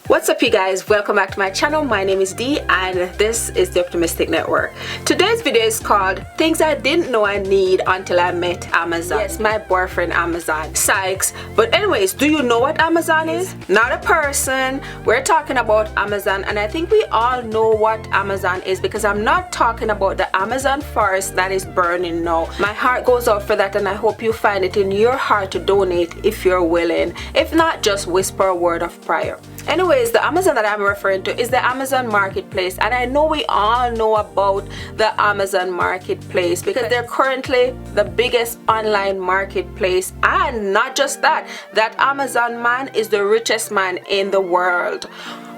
What's up you guys, welcome back to my channel. My name is Dee and this is the Optimistic Network. Today's video is called Things I Didn't Know I Need Until I Met Amazon. Yes, my boyfriend Amazon. Sykes. But anyways, do you know what Amazon is? Not a person. We're talking about Amazon, and I think we all know what Amazon is because I'm not talking about the Amazon forest that is burning now. My heart goes out for that, and I hope you find it in your heart to donate if you're willing. If not, just whisper a word of prayer. Anyways, the Amazon that I'm referring to is the Amazon Marketplace, and I know we all know about the Amazon Marketplace because they're currently the biggest online marketplace. And not just that, that Amazon man is the richest man in the world.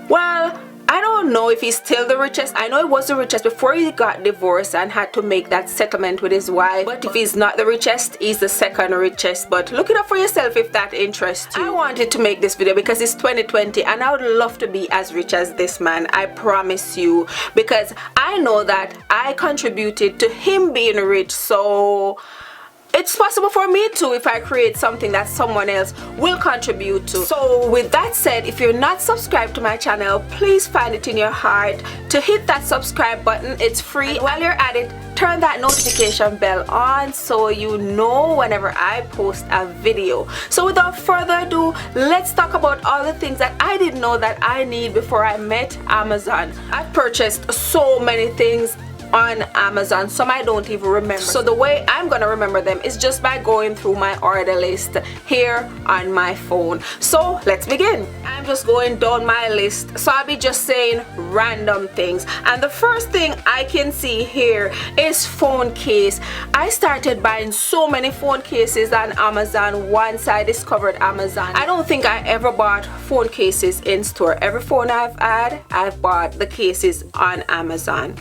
Well, I don't know if he's still the richest. I know he was the richest before he got divorced and had to make that settlement with his wife. But if he's not the richest, he's the second richest. But look it up for yourself if that interests you. I wanted to make this video because it's 2020 and I would love to be as rich as this man. I promise you. Because I know that I contributed to him being rich. So it's possible for me too if I create something that someone else will contribute to. So with that said, if you're not subscribed to my channel, please find it in your heart to hit that subscribe button. It's free. And while you're at it, turn that notification bell on so you know whenever I post a video. So without further ado, let's talk about all the things that I didn't know that I need before I met Amazon. I've purchased so many things on Amazon, some I don't even remember. So the way I'm gonna remember them is just by going through my order list here on my phone. So let's begin. I'm just going down my list, so I'll be just saying random things, and the first thing I can see here is phone case. I started buying so many phone cases on Amazon once I discovered Amazon. I don't think I ever bought phone cases in store. Every phone I've had, I've bought the cases on Amazon.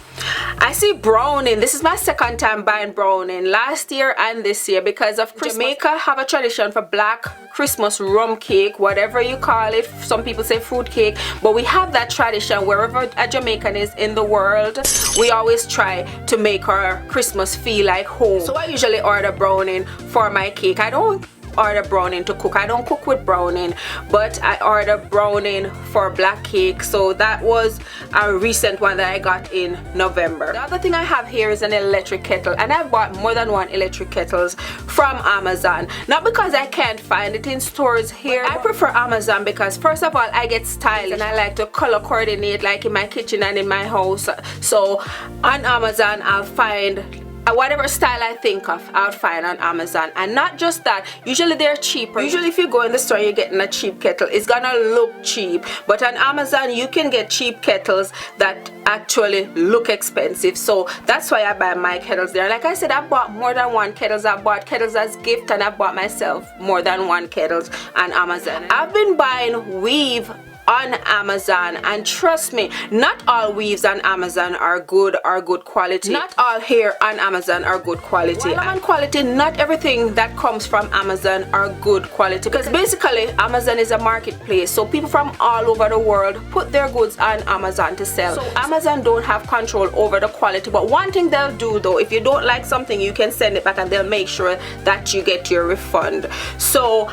I see browning. This is my second time buying browning, last year and this year, because of Christmas. Jamaica have a tradition for black Christmas rum cake, whatever you call it. Some people say fruit cake, but we have that tradition wherever a Jamaican is in the world. We always try to make our Christmas feel like home. So I usually order browning for my cake. I don't order browning to cook. I don't cook with browning, but I order browning for black cake. So that was a recent one that I got in November. The other thing I have here is an electric kettle, and I've bought more than one electric kettles from Amazon. Not because I can't find it in stores here. I prefer Amazon because first of all, I get stylish and I like to color coordinate, like in my kitchen and in my house. So on Amazon I'll find whatever style I think of, I'll find on Amazon. And not just that, usually they're cheaper. Usually if you go in the store you're getting a cheap kettle, it's gonna look cheap, but on Amazon you can get cheap kettles that actually look expensive. So that's why I buy my kettles there. Like I said, I bought more than one kettles. I bought kettles as gift, and I bought myself more than one kettles on Amazon. I've been buying weave on Amazon, and trust me, not all weaves on Amazon are good quality. Not all hair on Amazon are good quality. While on quality, not everything that comes from Amazon are good quality, because basically Amazon is a marketplace, so people from all over the world put their goods on Amazon to sell. So Amazon don't have control over the quality, but one thing they'll do though, if you don't like something, you can send it back and they'll make sure that you get your refund. So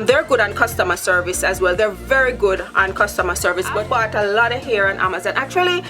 they're good on customer service as well. They're very good on customer service. But I bought a lot of hair on Amazon. Actually,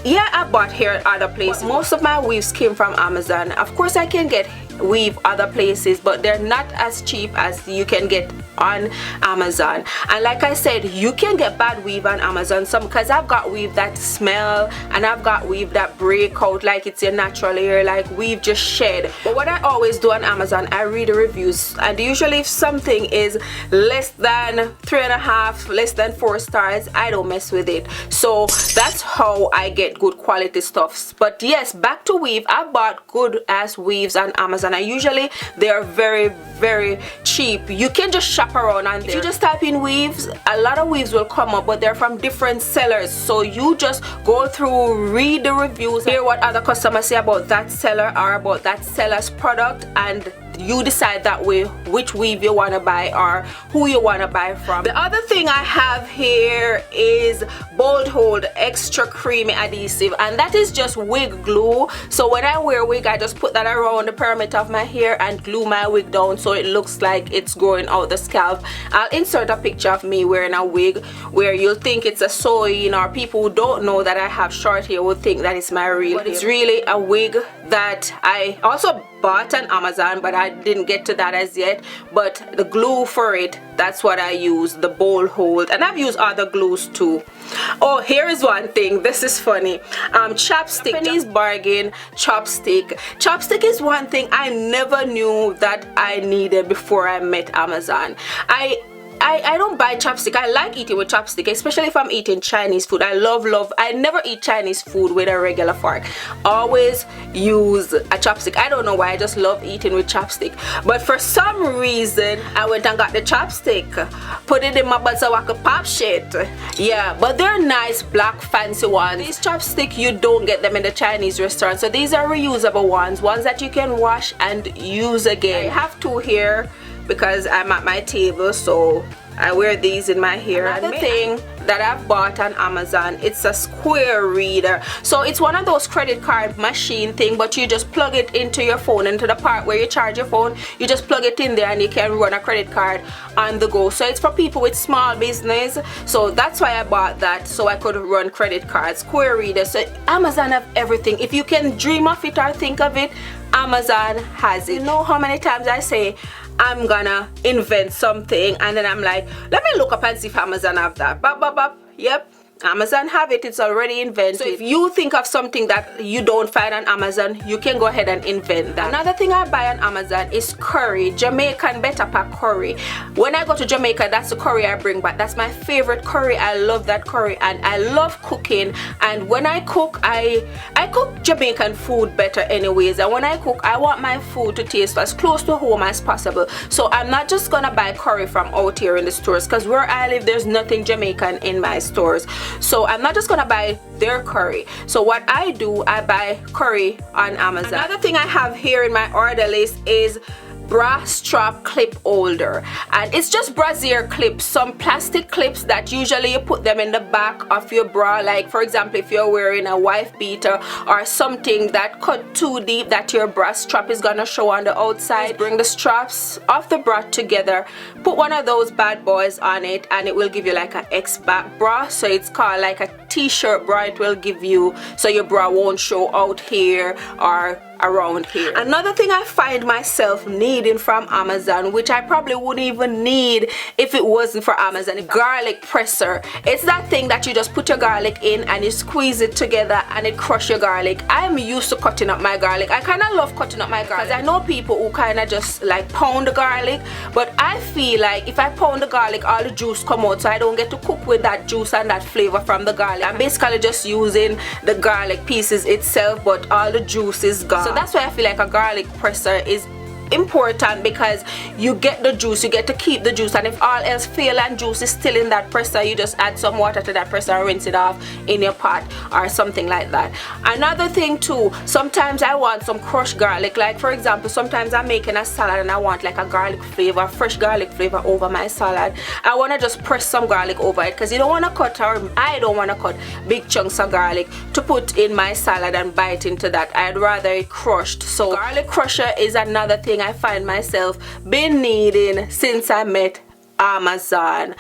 yeah, I bought hair at other places. Most of my weaves came from Amazon. Of course I can get weave other places, but they're not as cheap as you can get on Amazon. And like I said, you can get bad weave on Amazon, some, because I've got weave that smell and I've got weave that break out like it's your natural hair, like weave just shed. But what I always do on Amazon, I read the reviews, and usually if something is less than 3.5, less than 4 stars, I don't mess with it. So that's how I get good quality stuff. But yes, back to weave, I bought good ass weaves on Amazon, and usually they are very cheap. You can just shop around, and if you just type in weaves, a lot of weaves will come up, but they're from different sellers. So you just go through, read the reviews, hear what other customers say about that seller or about that seller's product, and you decide that way which weave you want to buy or who you want to buy from. The other thing I have here is Bold Hold Extra Creamy Adhesive, and that is just wig glue. So when I wear wig, I just put that around the perimeter of my hair and glue my wig down so it looks like it's growing out the scalp. I'll insert a picture of me wearing a wig where you'll think it's a sew-in, or people who don't know that I have short hair will think that it's my real hair. It's really a wig that I also bought on Amazon, but I didn't get to that as yet. But the glue for it, that's what I use, the Bold Hold, and I've used other glues too. Oh, here is one thing, this is funny. Chapstick, Japanese bargain chopstick. Chopstick is one thing I never knew that I needed before I met Amazon. I don't buy chopstick. I like eating with chopstick, especially if I'm eating Chinese food. I never eat Chinese food with a regular fork. Always use a chopstick. I don't know why, I just love eating with chopstick. But for some reason, I went and got the chopstick, put it in my Bazawaka pop shit. Yeah, but they're nice black fancy ones. These chopsticks, you don't get them in the Chinese restaurant. So these are reusable ones that you can wash and use again. I have two here because I'm at my table, so I wear these in my hair. Another thing that I've bought on Amazon, it's a square reader. So it's one of those credit card machine thing, but you just plug it into your phone, into the part where you charge your phone. You just plug it in there and you can run a credit card on the go. So it's for people with small business, so that's why I bought that, so I could run credit cards. Square reader. So Amazon have everything. If you can dream of it or think of it, Amazon has it. You know how many times I say I'm gonna invent something and then I'm like, let me look up and see if Amazon have that. Bop, bop, bop. Yep, Amazon have it. It's already invented. So if you think of something that you don't find on Amazon, you can go ahead and invent that. Another thing I buy on Amazon is curry, Jamaican better pack curry. When I go to Jamaica, that's the curry I bring back. That's my favorite curry. I love that curry, and I love cooking. And when I cook, I cook Jamaican food better anyways. And when I cook, I want my food to taste as close to home as possible. So I'm not just gonna buy curry from out here in the stores, because where I live, there's nothing Jamaican in my stores. So I'm not just gonna buy their curry. So what I do, I buy curry on Amazon. Another thing I have here in my order list is bra strap clip holder, and it's just brassiere clips, some plastic clips that usually you put them in the back of your bra. Like for example, if you're wearing a wife beater or something that cut too deep that your bra strap is gonna show on the outside, bring the straps of the bra together, put one of those bad boys on it, and it will give you like an X-back bra. So it's called like a t-shirt bra. It will give you, so your bra won't show out here or around here. Another thing I find myself needing from Amazon, which I probably wouldn't even need if it wasn't for Amazon, garlic presser. It's that thing that you just put your garlic in and you squeeze it together and it crush your garlic. I'm used to cutting up my garlic. I kind of love cutting up my garlic, because I know people who kind of just like pound the garlic, but I feel like if I pound the garlic, all the juice come out, so I don't get to cook with that juice and that flavor from the garlic. I'm basically just using the garlic pieces itself, but all the juice is gone. So that's why I feel like a garlic presser is important, because you get the juice, you get to keep the juice, and if all else fail and juice is still in that presser, you just add some water to that presser and rinse it off in your pot or something like that. Another thing too, sometimes I want some crushed garlic. Like for example, sometimes I'm making a salad and I want like a garlic flavor, fresh garlic flavor over my salad. I want to just press some garlic over it, because you don't want to cut, or I don't want to cut big chunks of garlic to put in my salad and bite into that. I'd rather it crushed. So garlic crusher is another thing I find myself been needing since I met Amazon.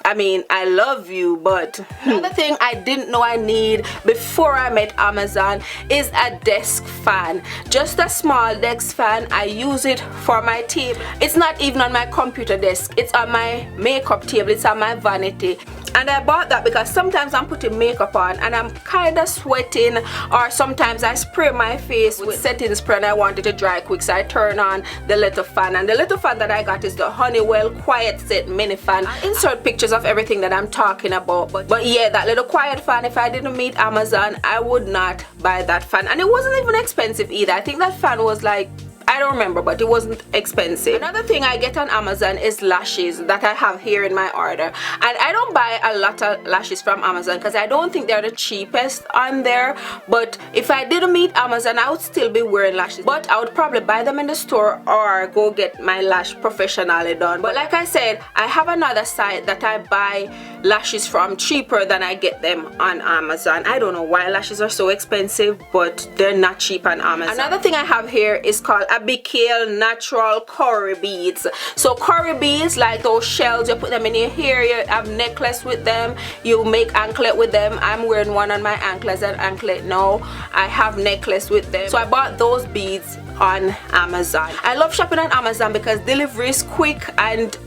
I mean, I love you, but another thing I didn't know I need before I met Amazon is a desk fan. Just a small desk fan. I use it for my table. It's not even on my computer desk. It's on my makeup table. It's on my vanity. And I bought that because sometimes I'm putting makeup on and I'm kind of sweating, or sometimes I spray my face with setting spray and I want it to dry quick, so I turn on the little fan. And the little fan that I got is the Honeywell Quiet Set mini fan. I insert pictures of everything that I'm talking about, but yeah, that little quiet fan, if I didn't meet Amazon, I would not buy that fan. And it wasn't even expensive either. I think that fan was like I don't remember, but it wasn't expensive. Another thing I get on Amazon is lashes that I have here in my order, and I don't buy a lot of lashes from Amazon because I don't think they're the cheapest on there. But if I didn't meet Amazon, I would still be wearing lashes, but I would probably buy them in the store or go get my lash professionally done. But like I said, I have another site that I buy lashes from cheaper than I get them on Amazon. I don't know why lashes are so expensive, but they're not cheap on Amazon. Another thing I have here is called Abigail Natural Curry Beads. So curry beads, like those shells, you put them in your hair, you have necklace with them, you make anklet with them. I'm wearing one on my ankles and anklet now. I have necklace with them. So I bought those beads on Amazon. I love shopping on Amazon because delivery is quick and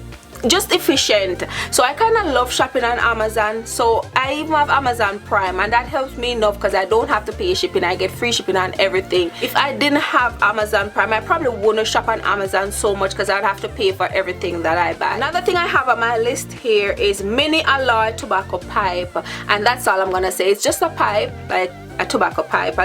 just efficient. So I kind of love shopping on Amazon. So I even have Amazon Prime, and that helps me enough because I don't have to pay shipping. I get free shipping on everything. If I didn't have Amazon Prime, I probably wouldn't shop on Amazon so much because I'd have to pay for everything that I buy. Another thing I have on my list here is Mini Alloy tobacco pipe, and that's all I'm gonna say. It's just a pipe, like a tobacco pipe,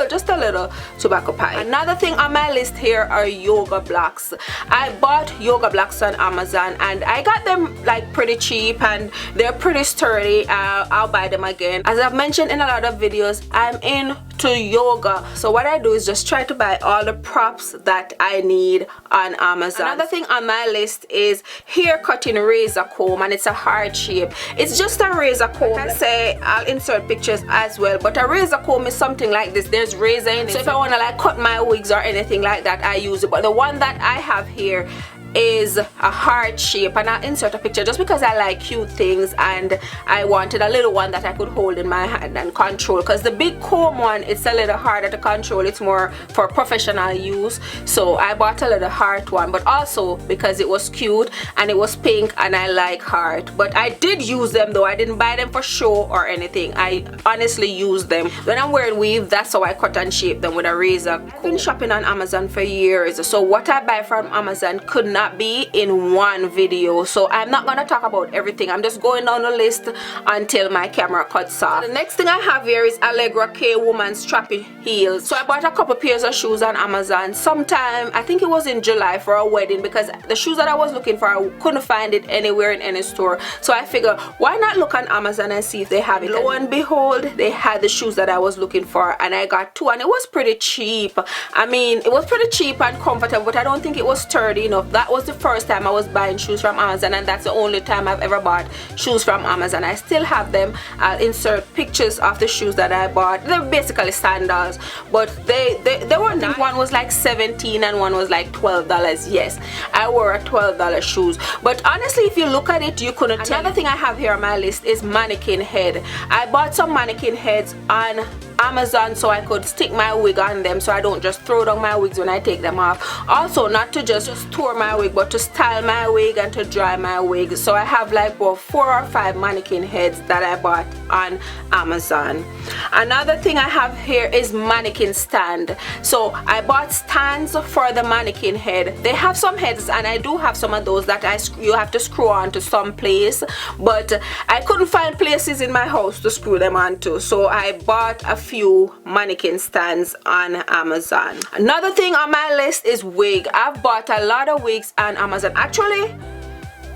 just a little tobacco pipe. Another thing on my list here are yoga blocks. I bought yoga blocks on Amazon and I got them like pretty cheap and they're pretty sturdy. I'll buy them again. As I've mentioned in a lot of videos, I'm into yoga, so what I do is just try to buy all the props that I need on Amazon. Another thing on my list is hair cutting razor comb, and it's a heart shape. It's just a razor comb. I say I'll insert pictures as well, but a razor comb is something like this. There's razor in it, so if I want to like cut my wigs or anything like that, I use it. But the one that I have here is a heart shape, and I'll insert a picture just because I like cute things and I wanted a little one that I could hold in my hand and control, because the big comb one, it's a little harder to control. It's more for professional use, so I bought a little heart one, but also because it was cute and it was pink and I like heart. But I did use them though. I didn't buy them for show or anything. I honestly use them when I'm wearing weave. That's how I cut and shape them, with a razor comb. I've been shopping on Amazon for years, so what I buy from Amazon could not be in one video, so I'm not gonna talk about everything. I'm just going down the list until my camera cuts off. The next thing I have here is Allegra K woman's strappy heels. So I bought a couple pairs of shoes on Amazon sometime, I think it was in July, for a wedding, because the shoes that I was looking for, I couldn't find it anywhere in any store. So I figured, why not look on Amazon and see if they have it. Lo and behold, they had the shoes that I was looking for, and I got two, and it was pretty cheap. I mean, it was pretty cheap and comfortable, but I don't think it was sturdy enough. That was the first time I was buying shoes from Amazon, and that's the only time I've ever bought shoes from Amazon. I still have them. I'll insert pictures of the shoes that I bought. They're basically sandals, but they were nice. One was like $17 and one was like $12. Yes, I wore a $12 shoes, but honestly, if you look at it, you couldn't tell. Another thing I have here on my list is mannequin head. I bought some mannequin heads on Amazon so I could stick my wig on them, so I don't just throw down my wigs when I take them off. Also, not to just store my wig, but to style my wig and to dry my wig. So I have like about 4 or 5 mannequin heads that I bought on Amazon. Another thing I have here is mannequin stand. So I bought stands for the mannequin head. They have some heads, and I do have some of those that you have to screw on to some place, but I couldn't find places in my house to screw them onto, so I bought a few mannequin stands on Amazon. Another thing on my list is wig. I've bought a lot of wigs on Amazon. Actually,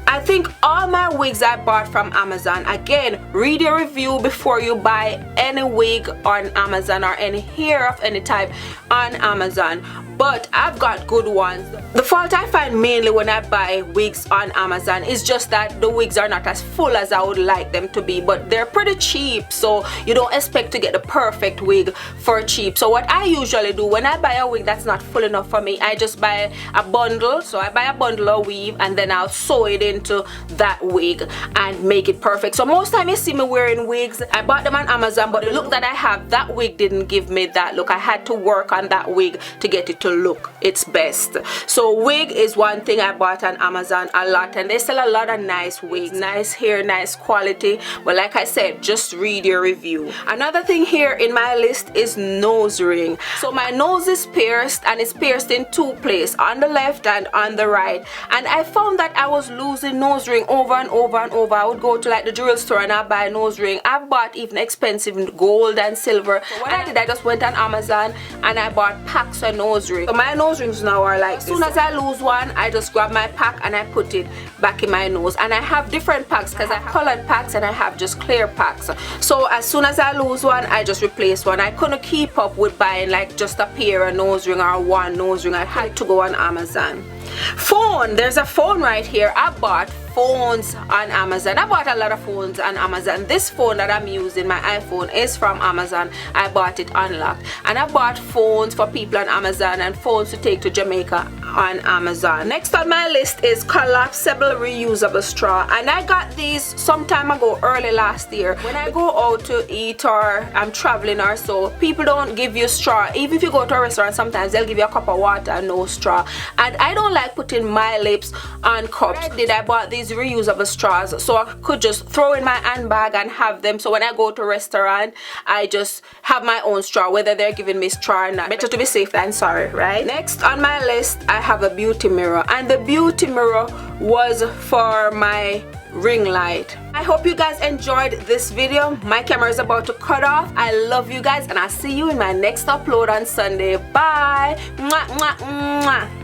I think all my wigs I bought from Amazon. Again, read your review before you buy any wig on Amazon or any hair of any type on Amazon. But I've got good ones. The fault I find mainly when I buy wigs on Amazon is just that the wigs are not as full as I would like them to be, but they're pretty cheap, so you don't expect to get the perfect wig for cheap. So what I usually do when I buy a wig that's not full enough for me, I just buy a bundle. So I buy a bundle of weave and then I'll sew it into that wig and make it perfect. So most time you see me wearing wigs, I bought them on Amazon, but the look that I have, that wig didn't give me that look. I had to work on that wig to get it to look its best. So wig is one thing I bought on Amazon a lot, and they sell a lot of nice wigs, nice hair, nice quality. But like I said, just read your review. Another thing here in my list is nose ring. So my nose is pierced, and it's pierced in 2 places, on the left and on the right, and I found that I was losing nose ring over and over and over. I would go to like the jewelry store and I buy a nose ring. I've bought even expensive gold and silver. So what I did, I just went on Amazon and I bought packs of nose ring. So my nose rings now are like this. As soon as I lose one, I just grab my pack and I put it back in my nose. And I have different packs because I have colored packs and I have just clear packs. So as soon as I lose one, I just replace one. I couldn't keep up with buying like just a pair of nose ring or one nose ring. I had to go on Amazon. Phone, there's a phone right here. I bought phones on Amazon. I bought a lot of phones on Amazon. This phone that I'm using, my iPhone, is from Amazon. I bought it unlocked. And I bought phones for people on Amazon and phones to take to Jamaica on Amazon. Next on my list is collapsible reusable straw, and I got these some time ago, early last year. When I go out to eat or I'm traveling or so, people don't give you straw. Even if you go to a restaurant, sometimes they'll give you a cup of water and no straw, and I don't like putting my lips on cups. I bought these reusable straws so I could just throw in my handbag and have them, so when I go to a restaurant I just have my own straw, whether they're giving me straw or not. Better to be safe than sorry, right? Next on my list, I have a beauty mirror, and the beauty mirror was for my ring light. I hope you guys enjoyed this video. My camera is about to cut off. I love you guys, and I'll see you in my next upload on Sunday. Bye. Mwah, mwah, mwah.